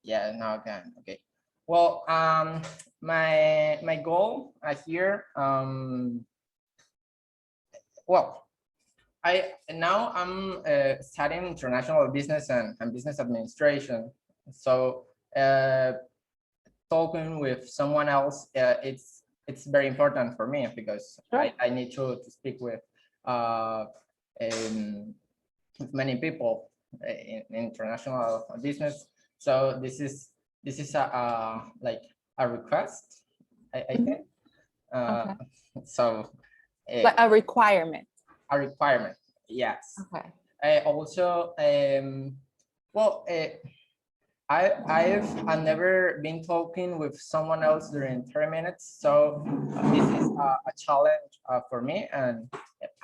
Yeah, now I can. Okay. Well, my goal here, well, I'm studying international business and business administration. So talking with someone else, it's very important for me because Sure. I need to speak uh, with many people in international business. So this is like a request, I Mhm. think. Uh, Okay. so Like a requirement. a requirement, yes. Okay. I also well I've never been talking with someone else during 30 minutes, so this is a challenge for me, and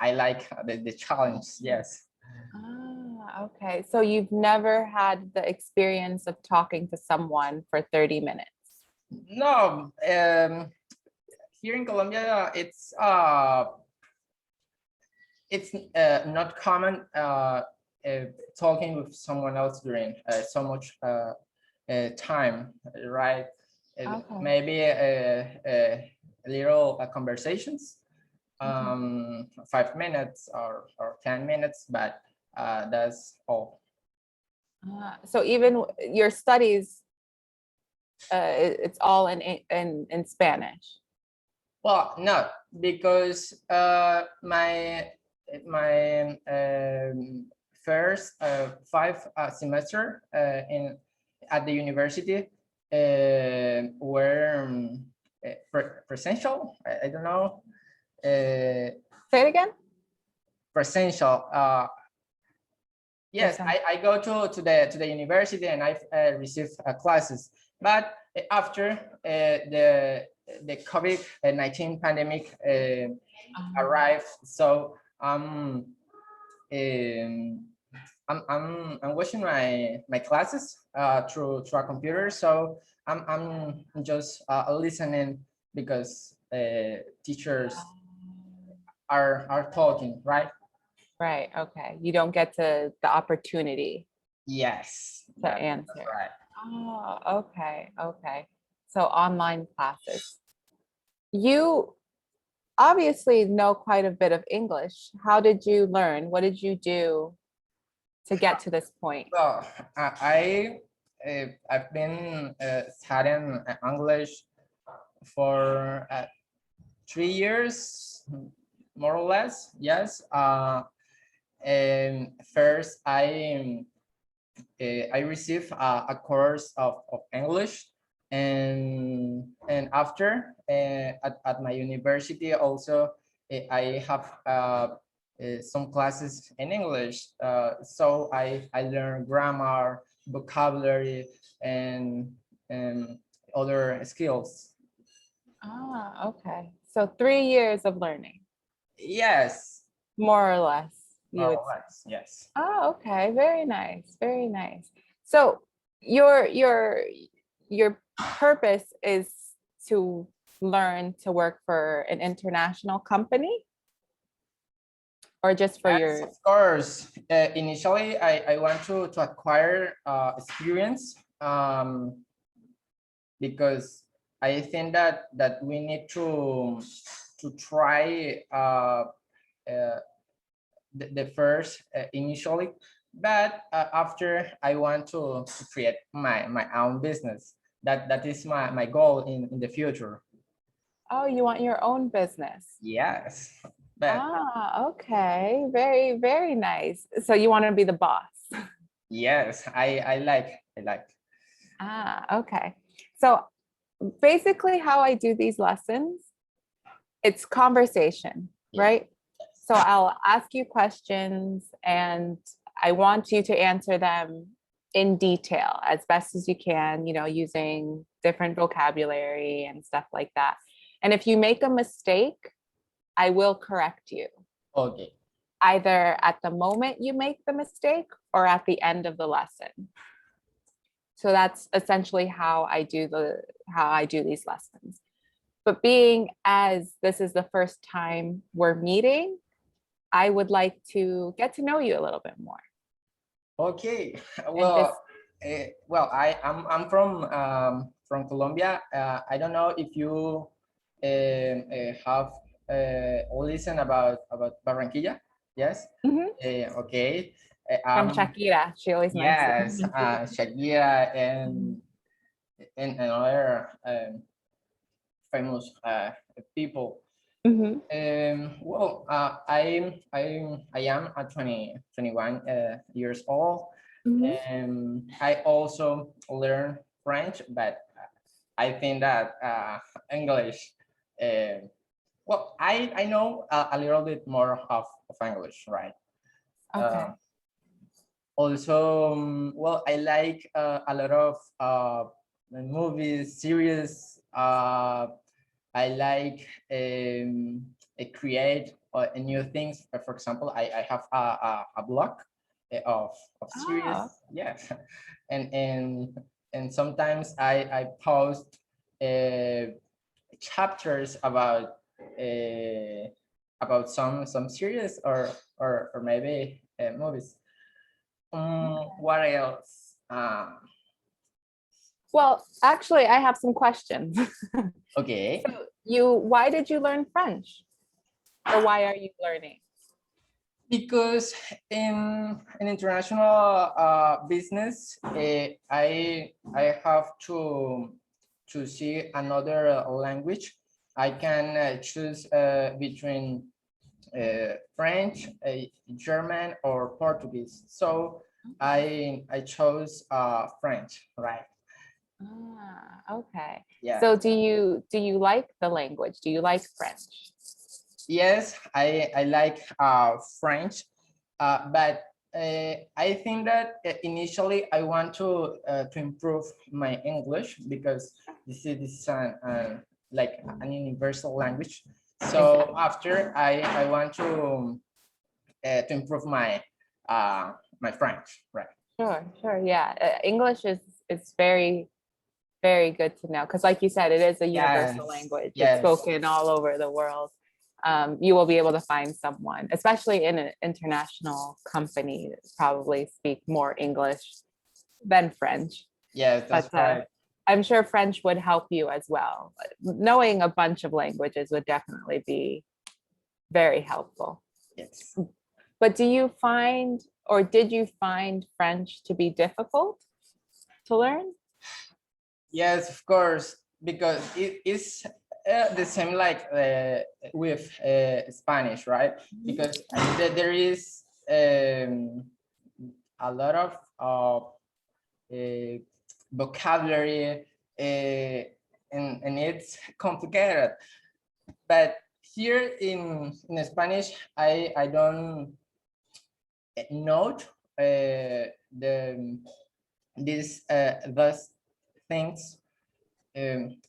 I like the challenge. Yes. Ah, okay. So you've never had the experience of talking to someone for 30 minutes. No, here in Colombia, it's not common talking with someone else during so much time, right? Okay. Maybe little conversations, 5 minutes or 10 minutes, but that's all. So even your studies, it's all in Spanish. Well, no, because my first five semester in at the university were presential. I don't know. Say it again. Presential. Yes, I go to the university and I receive classes, but after the COVID-19 pandemic arrived, so I'm watching my classes through a computer, so I'm just listening because teachers are talking, right? Right. Okay. You don't get the opportunity Yes, to that's answer. right. Oh, okay. Okay. So online classes. You obviously know quite a bit of English. How did you learn? What did you do to get to this point? Well, I've been studying English for 3 years, more or less. Yes. And first, I received a course of English, and after at my university also I have some classes in English. So I learned grammar, vocabulary, and other skills. Ah, okay. So 3 years of learning, Yes, more or less, you more would or say. less. Yes. Oh, okay. Very nice. Very nice. So your purpose is to learn to work for an international company or just for Yes, your. of course. Initially, I want to acquire experience, because I think that we need to try the first initially, but after I want to create my own business. That is my goal in the future. Oh, you want your own business. Yes, but Ah, okay. Very, very nice. So you want to be the boss. yes, I like. Ah, okay. So basically how I do these lessons, it's conversation, right? So I'll ask you questions and I want you to answer them in detail as best as you can, using different vocabulary and stuff like that. And if you make a mistake, I will correct you, Okay. either at the moment you make the mistake or at the end of the lesson. So that's essentially how I do these lessons. But being as this is the first time we're meeting, I would like to get to know you a little bit more. Okay. And just Well, Well, I'm from Colombia. I don't know if you have listened about Barranquilla. Yes. Mhm. Okay. From Shakira. She always Yes. mentions. Shakira Mhm. and other famous people. Mhm. Well, I am 21 years old. Mhm. I also learn French, but I think that English. Uh, well, I know a little bit more of English, right? Okay. Uh, Also, well, I like a lot of movies, series. I like create new things. For example, I have a blog of series. Oh, Yeah, and sometimes I post chapters some series or maybe movies. okay. What else? Well, actually, I have some questions. Okay. So why did you learn French? Or why are you learning? Because in international business, I have to see another language. I can choose between French, German, or Portuguese. So I chose French, right? Okay. Yeah. So do you like the language? Do you like French? Yes, I like French, but I think that initially I want to improve my English because this is like an universal language. So Exactly. after I want to improve my French, right? Sure, sure. Yeah. English is very, very good to know because, like you said, it is a universal Yes, language. It's yes, spoken all over the world. You will be able to find someone, especially in an international company, that probably speak more English than French. yes. That's But right. I'm sure French would help you as well. Knowing a bunch of languages would definitely be very helpful. Yes. But do you find, or did you find French to be difficult to learn? Yes, of course, because it is the same like with Spanish, right? Because there is a lot of uh, vocabulary and it's complicated. But here in Spanish, I don't note the these those things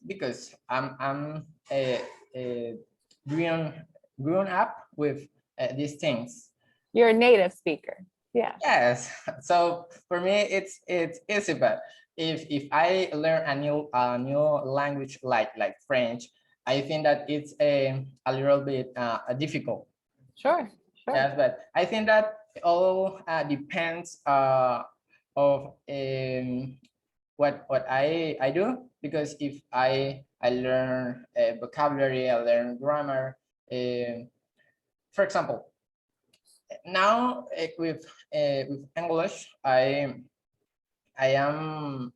because I'm uh, grown grown up with these things. You're a native speaker. Yeah. Yes, so for me it's easy. But if I learn a new language like French, I think that it's a little bit difficult. Sure, sure. Yes, but I think that all depends of what I do because if I learn vocabulary, I learn grammar. For example, now with English, I am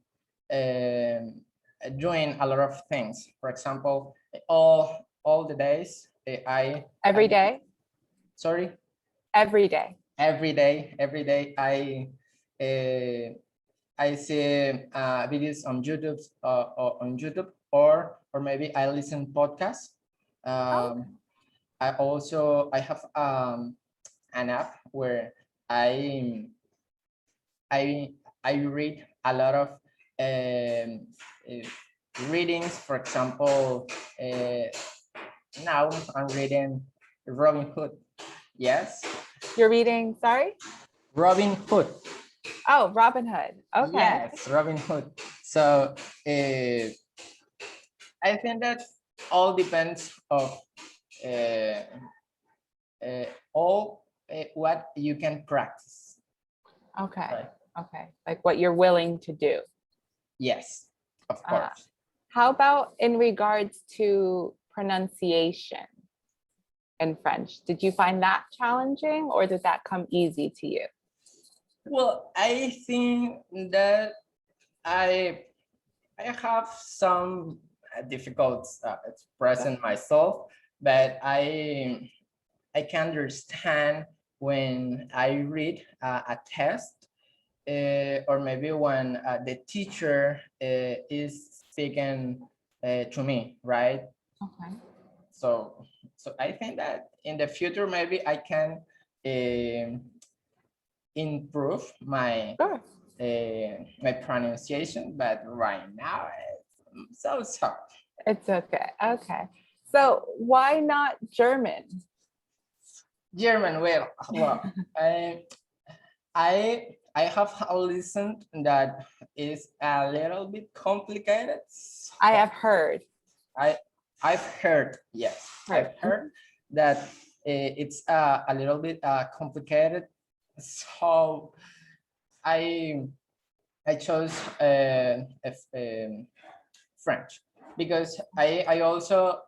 doing a lot of things. For example, all the days Every day, sorry, every day. every day uh, I see videos on YouTube or maybe I listen podcasts. Oh, I have an app where I I I read a lot of uh, readings. For example, now I'm reading Robin Hood. Yes, you're reading, sorry? Robin Hood. Oh, Robin Hood. Okay. Yes, Robin Hood. So I think that all depends of uh, all what you can practice. Okay. Right. Okay. Like what you're willing to do. Yes, of Uh, course. how about in regards to pronunciation in French? Did you find that challenging or did that come easy to you? Well, I think that I I have some difficulties expressing myself, but I can understand when I read a test, or maybe when the teacher is speaking to me, right? Okay. So, so I think that in the future maybe I can um improve Sure. my pronunciation, but right now it's so. It's okay. Okay. So why not German? German, well, I have listened that is a little bit complicated. I So have heard. I I've heard, yes, Heard. I've heard that it's a little bit complicated. So I I chose French because I also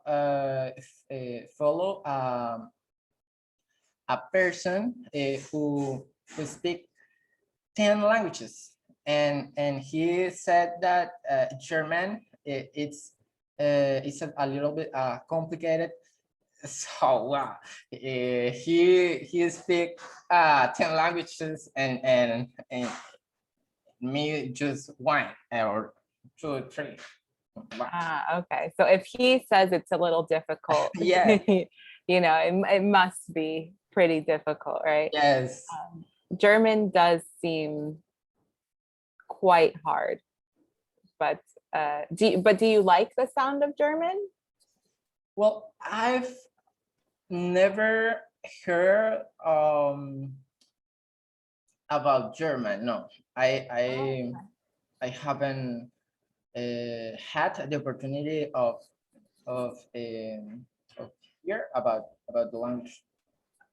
follow a person who speak 10 languages, and he said that German it's a little bit complicated. So he speak 10 languages, and me just one or two or three. Wow. Okay. So if he says it's a little difficult, Yeah. it must be pretty difficult, right? Yes. German does seem quite hard, but do you like the sound of German? Well, I've never heard about German. No, Oh, I haven't had the opportunity of hear about the language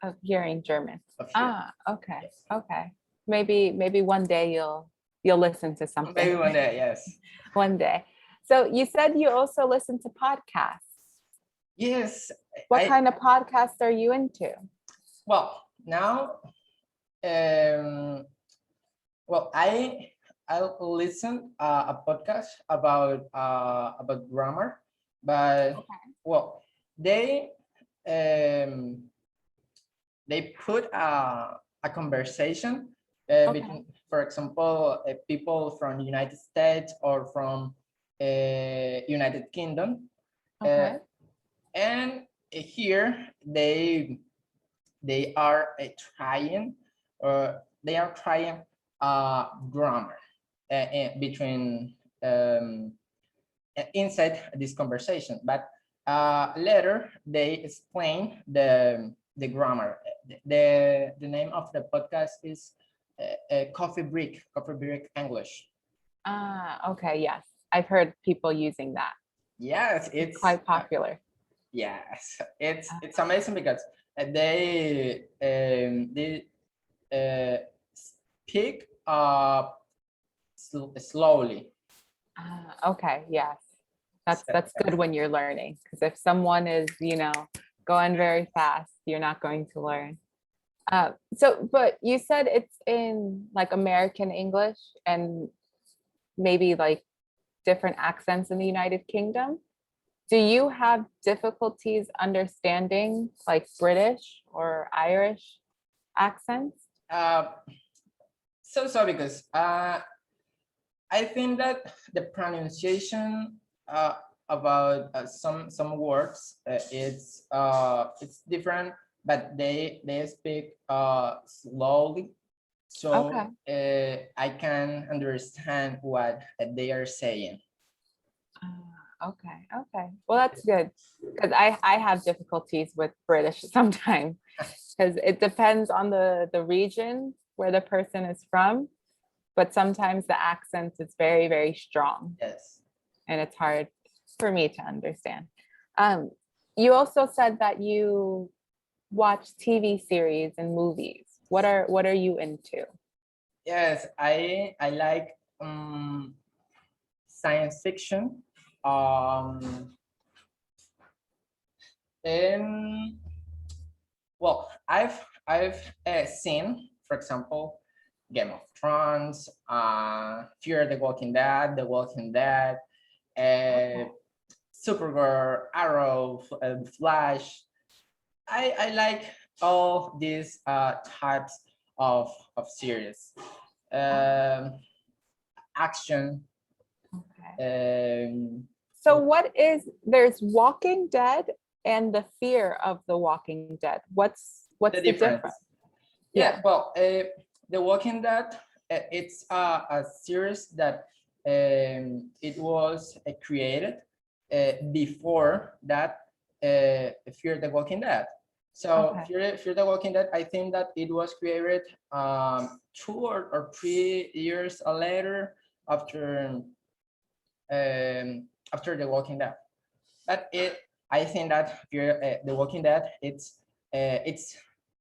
of hearing German. of here. Okay. Yes. Okay. Maybe one day you'll listen to Maybe something. one day. Yes. One day. So you said you also listen to podcasts. Yes. What I kind of podcasts are you into? well now. Um, well, I listen a podcast about grammar, but well, they um, they put a conversation Okay. between, for example, people from the United States or from United Kingdom, uh, Okay. and here they are trying, or they are trying grammar between inside this conversation, but later they explain the grammar. The name of the podcast is Coffee Break English. Okay. Yes. I've heard people using that. Yes, It's quite popular. yes, it's amazing because they speak slowly. Okay. Yes. So, That's good when you're learning, because if someone is, going very fast, you're not going to learn. But you said it's in like American English and maybe like different accents in the United Kingdom. Do you have difficulties understanding like British or Irish accents? uh, so because I think that the pronunciation about some words it's different, but they speak slowly, Okay. so I can understand what they are saying. Okay. Okay. Well, that's good because I have difficulties with British sometimes because it depends on the region where the person is from, but sometimes the accent is very, very strong Yes. and it's hard for me to understand. Um, you also said that you watch TV series and movies. What are you into? Yes, I like science fiction. Um, and well, I've seen, for example, Game of Thrones, Fear the Walking Dead, The Walking Dead, uh, Okay. Supergirl, Arrow, Flash. I like all these types of series. Um, Action. Okay. Um, So there's Walking Dead and the fear of the Walking Dead. What's the the difference. difference? Yes, Yeah. well, The Walking Dead, it's a series that it was created before that Fear the Walking Dead. So Okay. Fear the Walking Dead, I think that it was created 2 or 3 years later after after The Walking Dead. But I think that The Walking Dead, it's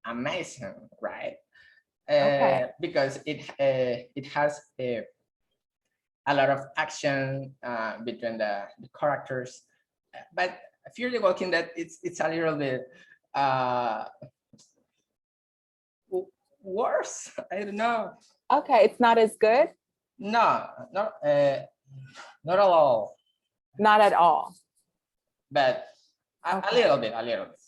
amazing, right? Okay. Because it has a lot of action between the characters. But Fear the Walking Dead, it's a little bit uh, worse. I don't know. Okay. It's not as good? No, not at all, Not at all. but a Okay. little bit, a little bit.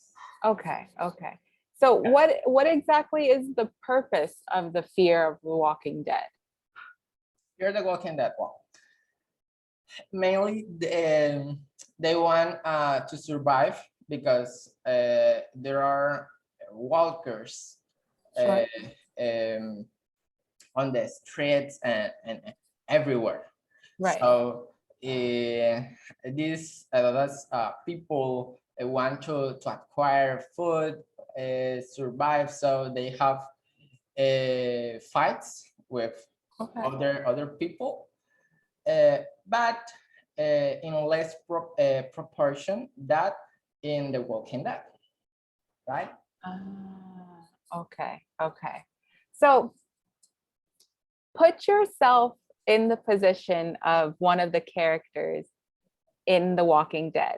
Okay. Okay. So Yeah. what exactly is the purpose of the fear of the Walking Dead? Fear the Walking Dead. Well, mainly they want to survive because there are walkers uh, Sure. um, on the streets and everywhere. Right. So these those people want to acquire food, survive. So they have fights with Okay. other people, but in less proportion that in The Walking Dead, right? Okay. Okay. So put yourself in the position of one of the characters in The Walking Dead.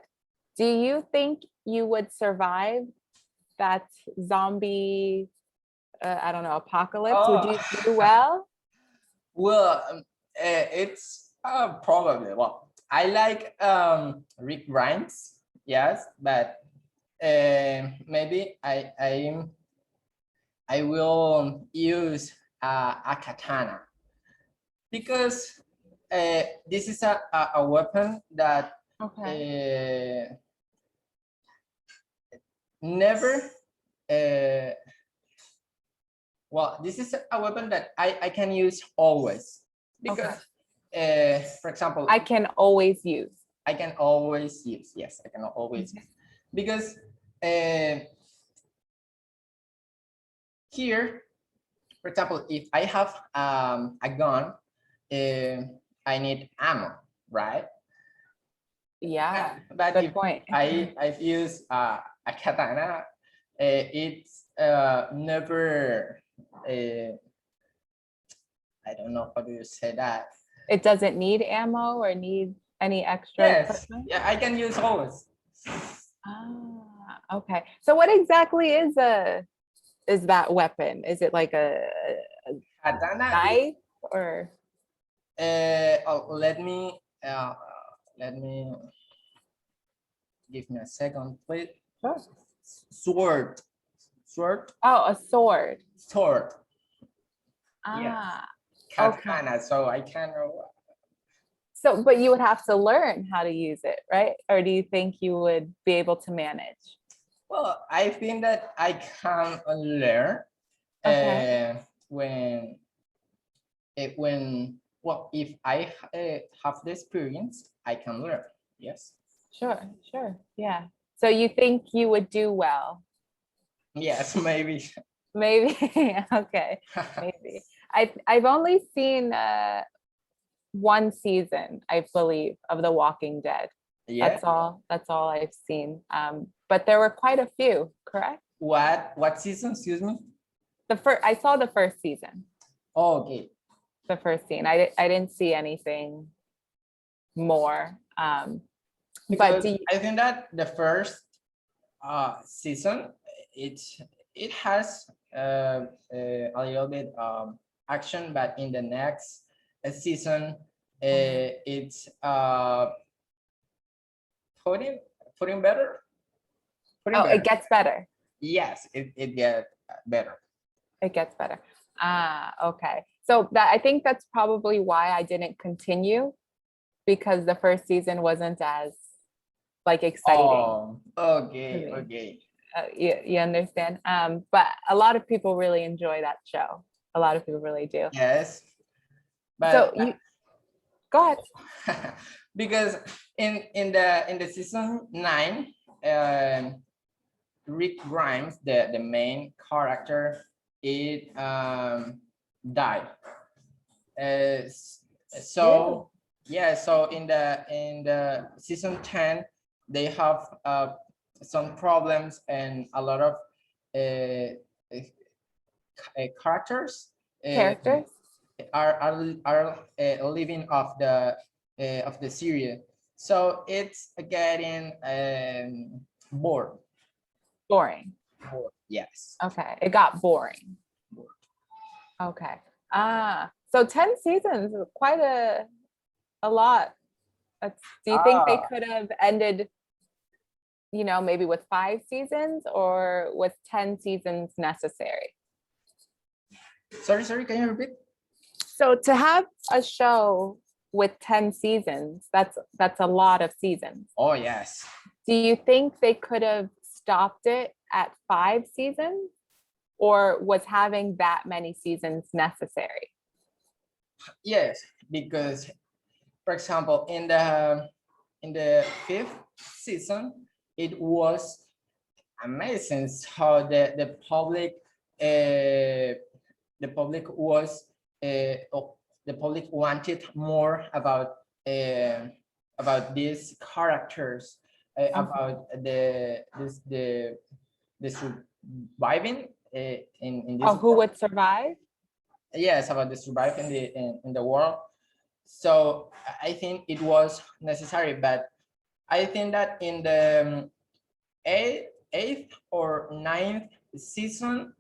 Do you think you would survive that zombie, I don't know, apocalypse? Would Oh, you do well? well, it's probably, well, I like Rick Grimes, yes, but maybe I will use a katana because this is a weapon that Okay. uh, never well, this is a weapon that I can use always because Okay. for example, I can always use. I can always use, yes, I can always use, because uh, here, for example, if I have a gun, I need ammo, right? Yeah. But Good if point. I've used a katana, it's never. I don't know how do you say that. It doesn't need ammo or need any extra Yes, equipment. yeah, I can use always. Okay. So what exactly is that weapon? Is it like a Katana is. knife or? Let me give me a second, please. Sure. Sword, sword, Oh, a sword. sword. Yes, Ah, okay. katana. So I can. So, but you would have to learn how to use it, right? Or do you think you would be able to manage? Well, I think that I can learn Okay. when when well, if I have the experience, I can learn. Yes. Sure, sure. Yeah. So you think you would do well? Yes, maybe. Maybe. Okay. Maybe. I've only seen one season, I believe, of The Walking Dead. Yeah. That's all I've seen. But there were quite a few, correct? What season? Excuse me. I saw the first season. Okay. the first scene. I didn't see anything more. But Because do you, I think that the first season, it it has a little bit action, but in the next season, it's putting putting better, putting oh, better. it gets better. Yes, it get better. It gets better. Okay. So that I think that's probably why I didn't continue, because the first season wasn't as like exciting Oh, to okay, me. okay. You understand? But a lot of people really enjoy that show. A lot of people really do. Yes, So but you go ahead. because in the season 9, Rick Grimes, the main character, it died. Really? So yeah, so in the season 10, they have some problems, and a lot of characters Characters? are living of the series. So it's getting bored. Boring. Bored. Yes. Okay. It got boring. Bored. Okay. So 10 seasons is quite a lot. Do you think they Ah, could have ended, maybe with 5 seasons, or was 10 seasons necessary? sorry, can you repeat? So to have a show with 10 seasons, that's a lot of seasons. Oh, yes. Do you think they could have stopped it at 5 seasons, or was having that many seasons necessary? Yes, because for example, in the fifth season, it was amazing how the public was the public wanted more about these characters, about the surviving in this Oh, who world. would survive? Yes, about the survive in the world. So I think it was necessary, but I think that in the eighth or ninth season,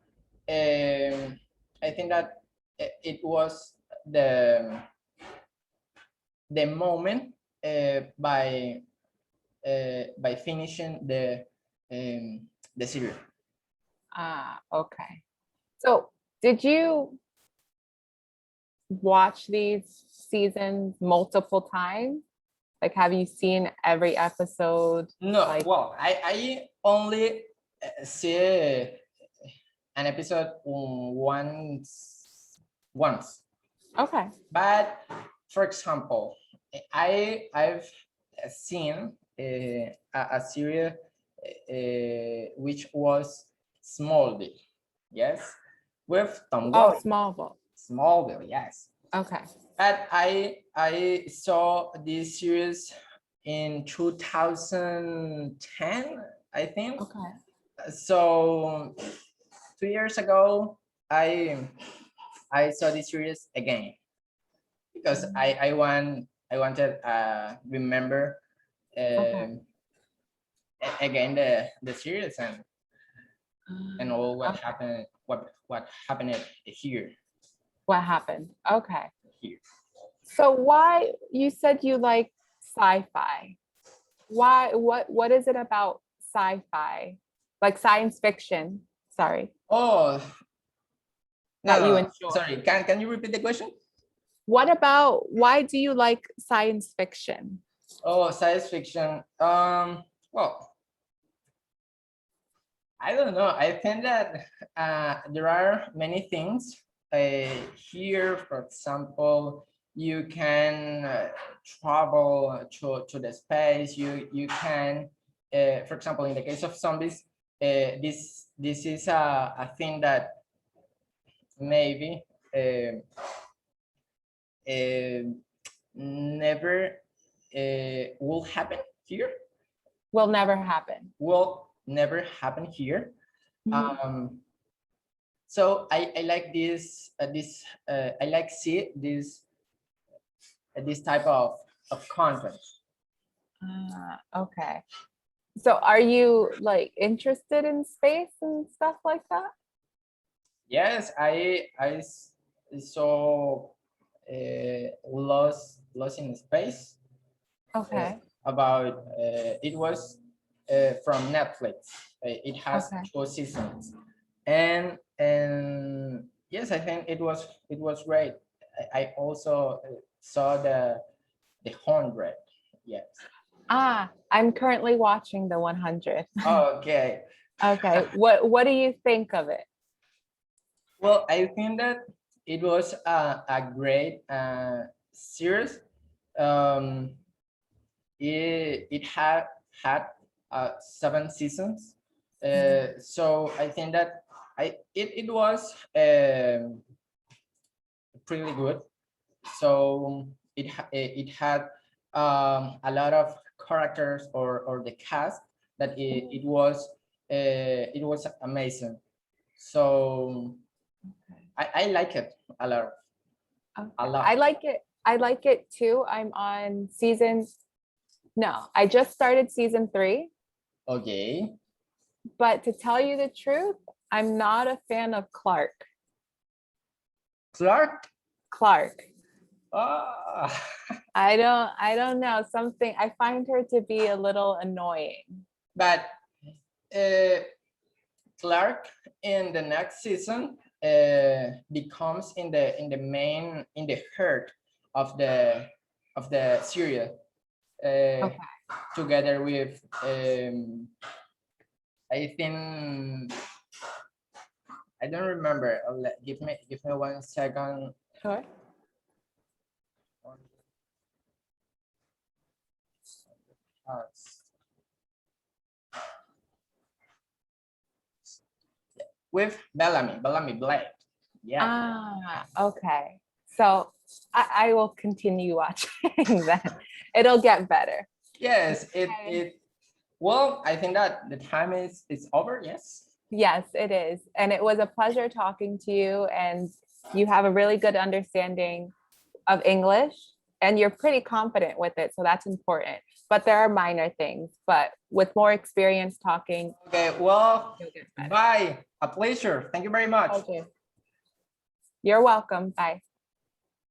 I think that it was the moment by finishing the series. Okay. So did you watch these seasons multiple times? Like, have you seen every episode? No, Like, well, I only see an episode once. okay. But for example, I've seen a series which was Smallville, yes, with Tom Oh, Welling. Smallville. Smallville, yes. Okay. But I saw this series in 2010, I think. Okay. So 2 years ago, I saw this series again because I wanted remember Okay. again the series and all what Okay. happened what happened here What happened? Okay. here. So why you said you like sci-fi? Why what is it about sci-fi? Like science fiction, sorry, Oh that you no, enjoy? sorry, can you repeat the question? Why do you like science fiction? Oh, science fiction. Well, I don't know. I think that there are many things here. For example, you can travel to the space. You can, for example, in the case of zombies, this is a thing that maybe uh, never will happen here. Will never happen. Will never happen here. Mhm. Um, So I like I like see this type of content. Okay. So are you like interested in space and stuff like that? Yes, saw Lost in Space. Okay. About it was from Netflix. It has Okay. 2 seasons, and yes, I think it was great. I also saw the 100. Yes. I'm currently watching the 100. Okay. Okay. What do you think of it? Well, I think that it was a great series. Um, it had 7 seasons. So I think that it was pretty good. So it had a lot of characters or the cast that it was amazing. So I like it a lot. Okay. A lot. I like it. I like it too. I'm on no, I just started season 3, Okay. but to tell you the truth, I'm not a fan of Clark. Clark. Clark. Ah. I don't know, something I find her to be a little annoying. But Clark in the next season becomes in the main in the heart of the series Okay. together with I think I don't remember. Give me 1 second. Sure. With Bellamy Blake. Yeah. Okay. So I will continue watching then. It'll get better. Yes, Okay. it well, I think that the time is over. Yes. Yes, it is. And it was a pleasure talking to you. And you have a really good understanding of English and you're pretty confident with it. So that's important. But there are minor things. But with more experience talking, Okay, well, you'll get better. bye. A pleasure. Thank you very much. Okay. You're welcome. Bye.